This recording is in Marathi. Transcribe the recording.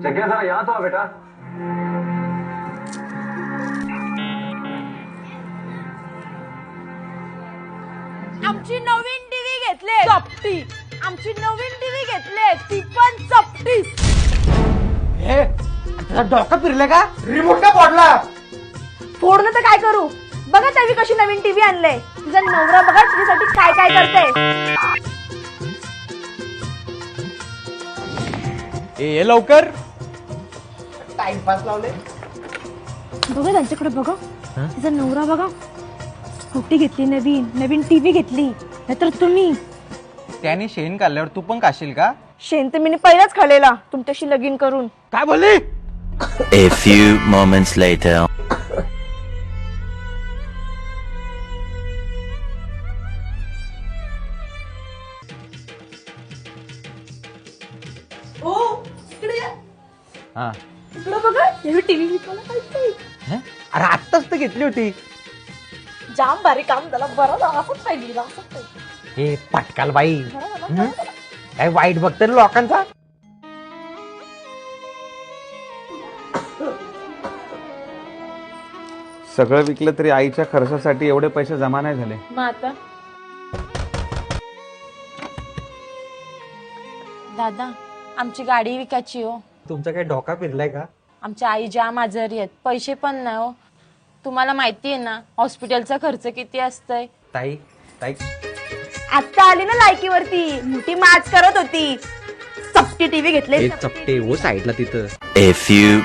जग्या जरा यहाँ तो आ बेटा. आमची नवीन टीव्ही घेतले चपटी. आमची नवीन टीव्ही घेतले ती पण चपटी. हे तुझा डोकं फिरलं का? रिमोट का पडला? फोडणं तर काय करू. बघा त्यावी कशी नवीन टीव्ही आणले. तुझा नवरा बघा तुझ्यासाठी काय काय करते. ये लवकर. टाइमपास लावले. बघा त्यांच्याकडे बघा. तिचा नवरा बघा स्कूटी घेतली नवीन. नवीन टीव्ही घेतली. नाहीतर तुम्ही त्याने शेण काढल्यावर तू पण काशील का? शेण तर मी पहिलाच खाल्लेला तुमच्याशी लगीन करून. काय बोलली? A few moments later. ओ इकडे या. हा. इकडे बघा नवी टीव्ही विकायला पाहिजे. हं? अरे आत्ताच तर घेतली होती. जाम भारी काम झाला. बरं झालं असंच पाहिजे. असंच पाहिजे. हे पटकाल बाई. बरं झालं, हं? बरं झालं. काय वाईट बघते रे लोकांचा. सगळं विकलं तरी आईच्या खर्चासाठी एवढे पैसे जमा नाही झाले. मग आता दादा आमची गाडी विकायची हो. तुमचा काही डोका फिरलाय का? आमच्या आई जाम आजारी आहेत. पैसे पण नाही हो. तुम्हाला माहिती आहे ना हॉस्पिटलचा खर्च किती असतंय. ताई ताई आता आली ना लायकीवरती. मोठी माच करत होती. चपटी टीव्ही घेतले. चपटे वो साईडला तिथं. A few